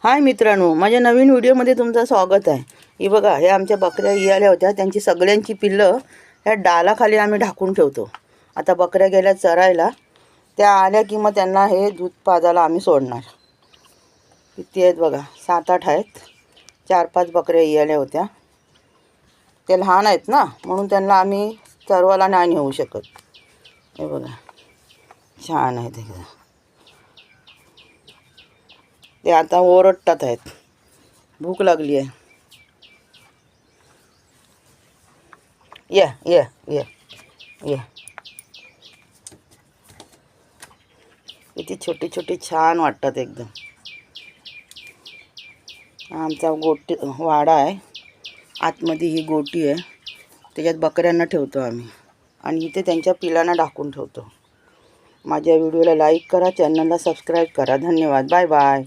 हाय मित्रांनो, माझ्या नवीन व्हिडिओमध्ये तुमचं स्वागत आहे। हे बघा, हे आमच्या बकऱ्या इयाल्या होत्या, त्यांची सगळ्यांची पिल्लं ह्या डालाखाली आम्ही ढाकून ठेवतो। आता बकऱ्या गेल्या चरायला, त्या आल्या की मग त्यांना हे दूध पाजायला आम्ही सोडणार। किती आहेत बघा, 7-8 आहेत। 4-5 बकऱ्या इयाल्या होत्या, ते लहान आहेत ना, म्हणून त्यांना आम्ही चरवायला नाही नेऊ शकत। हे बघा, छान आहेत एकदम। ते आता ओरडतात आहेत, भूक लागली आहे। ये ये ये ये, किती छोटी छोटी छान वाटतात एकदम। आमचा गोटी वाडा आहे, आतमध्ये ही गोटी आहे, त्याच्यात बकऱ्यांना ठेवतो आम्ही आणि इथे त्यांच्या पिलांना ढाकून ठेवतो। माझ्या व्हिडिओला लाईक करा, चॅनलला सबस्क्राईब करा। धन्यवाद, बाय बाय।